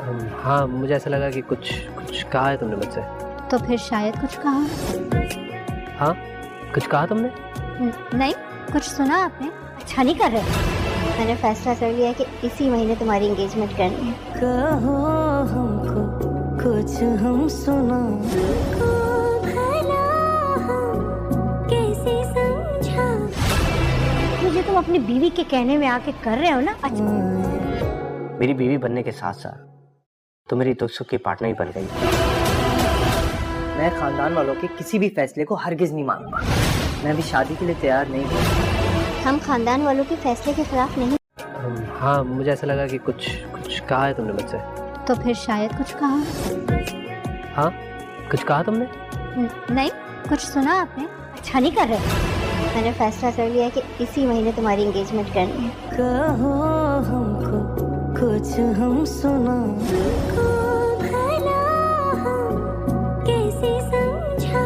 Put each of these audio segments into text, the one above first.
हाँ, मुझे ऐसा लगा कि कुछ कुछ कहा है तुमने मुझसे। तो फिर शायद कुछ कहा। हाँ, कुछ कहा तुमने? नहीं, कुछ सुना आपने? अच्छा नहीं कर रहे। मैंने फैसला कर लिया कि इसी महीने तुम्हारी एंगेजमेंट करनी है। कहो हमको कुछ हम सुना कैसे समझा। मुझे तुम अपनी बीवी के कहने में आके कर रहे हो ना। अच्छा, मेरी बीवी बनने के साथ साथ तो मेरी दुख सुख की पार्टनर ही बन गई। मैं खानदान वालों के किसी भी फैसले को हरगिज नहीं मानूंगा। मैं अभी शादी के लिए तैयार नहीं हूँ। हम खानदान वालों के फैसले के खिलाफ नहीं। हाँ, मुझे ऐसा लगा कि कुछ कुछ कहा है तुमने मुझसे। तो फिर शायद कुछ कहा। हाँ, कुछ कहा तुमने? नहीं, कुछ सुना आपने? अच्छा नहीं कर रहे। मैंने फैसला कर लिया कि इसी महीने तुम्हारी एंगेजमेंट करनी है। कहो हमको कुछ हम सुना कैसे समझा।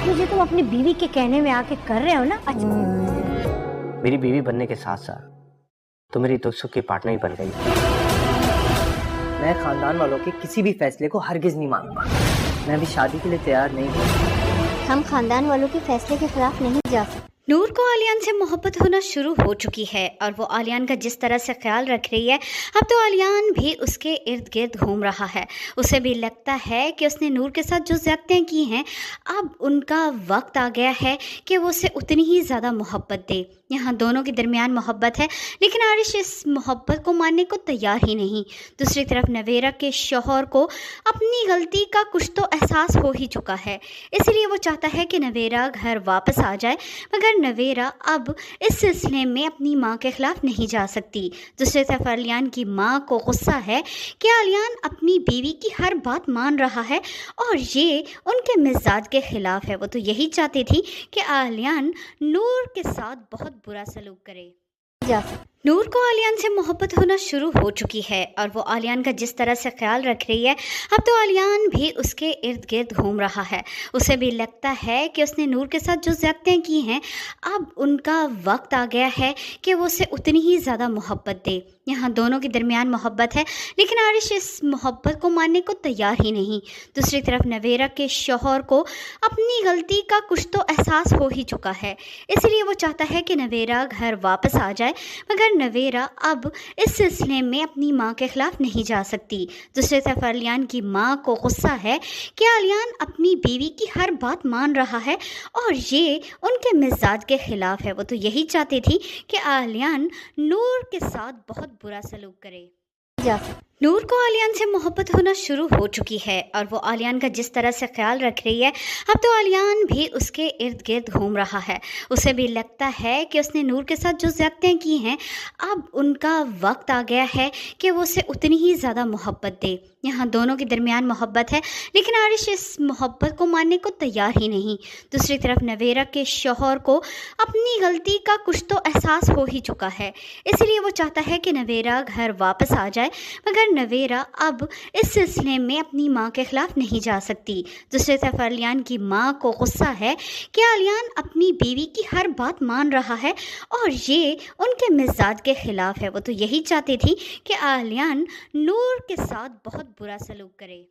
मुझे तुम अपनी बीवी के कहने में आके कर रहे हो ना। अच्छा, मेरी बीवी बनने के साथ साथ तो मेरी दुख सुख की पार्टनर ही बन गई। मैं खानदान वालों के किसी भी फैसले को हरगिज नहीं मानूंगा। मैं अभी शादी के लिए तैयार नहीं हूँ। हम खानदान वालों के फैसले के खिलाफ नहीं जा सकते। नूर को आलियान से मोहब्बत होना शुरू हो चुकी है और वो आलियान का जिस तरह से ख्याल रख रही है, अब तो आलियान भी उसके इर्द गिर्द घूम रहा है। उसे भी लगता है कि उसने नूर के साथ जो ज़्यादतियाँ की हैं, अब उनका वक्त आ गया है कि वो उसे उतनी ही ज़्यादा मोहब्बत दे। यहाँ दोनों के दरमियान मोहब्बत है, लेकिन आरिश इस मोहब्बत को मानने को तैयार ही नहीं। दूसरी तरफ नवेरा के शौहर को अपनी गलती का कुछ तो एहसास हो ही चुका है, इसलिए वो चाहता है कि नवेरा घर वापस आ जाए, मगर नवेरा अब इस सिलसिले में अपनी माँ के खिलाफ नहीं जा सकती। दूसरी तरफ आलियान की माँ को गुस्सा है कि आलियान अपनी बीवी की हर बात मान रहा है और ये उनके मिजाज के खिलाफ है। वो तो यही चाहती थी कि आलियान नूर के साथ बहुत बुरा सलूक करे। नूर को आलियान से मोहब्बत होना शुरू हो चुकी है और वो आलियान का जिस तरह से ख्याल रख रही है, अब तो आलियान भी उसके इर्द गिर्द घूम रहा है। उसे भी लगता है कि उसने नूर के साथ जो ज़्यादतियाँ की हैं, अब उनका वक्त आ गया है कि वो उसे उतनी ही ज़्यादा मोहब्बत दे। यहाँ दोनों के दरमियान मोहब्बत है, लेकिन आरिश इस मोहब्बत को मानने को तैयार ही नहीं। दूसरी तरफ नवेरा के शौहर को अपनी गलती का कुछ तो एहसास हो ही चुका है, इसलिए वो चाहता है कि नवेरा घर वापस आ जाए, मगर नवेरा अब इस सिलसिले में अपनी माँ के खिलाफ नहीं जा सकती। दूसरी तरफ आलियान की माँ को गुस्सा है कि आलियान अपनी बीवी की हर बात मान रहा है और ये उनके मिजाज के खिलाफ है। वो तो यही चाहती थी कि आलियान नूर के साथ बहुत बुरा सलूक करे। नूर को आलियान से मोहब्बत होना शुरू हो चुकी है और वो आलियान का जिस तरह से ख्याल रख रही है, अब तो आलियान भी उसके इर्द गिर्द घूम रहा है। उसे भी लगता है कि उसने नूर के साथ जो ज़्यादतियाँ की हैं, अब उनका वक्त आ गया है कि वो उसे उतनी ही ज़्यादा मोहब्बत दे। यहाँ दोनों के दरमियान मोहब्बत है, लेकिन आरिश इस मोहब्बत को मानने को तैयार ही नहीं। दूसरी तरफ नवेरा के शौहर को अपनी गलती का कुछ तो एहसास हो ही चुका है, इसलिए वो चाहता है कि नवेरा घर वापस आ जाए, मगर नवेरा अब इस सिलसिले में अपनी माँ के खिलाफ नहीं जा सकती। दूसरी तरफ आलियान की माँ को गुस्सा है कि आलियान अपनी बीवी की हर बात मान रहा है और ये उनके मिजाज के खिलाफ है। वो तो यही चाहती थी कि आलियान नूर के साथ बहुत बुरा सलूक करे।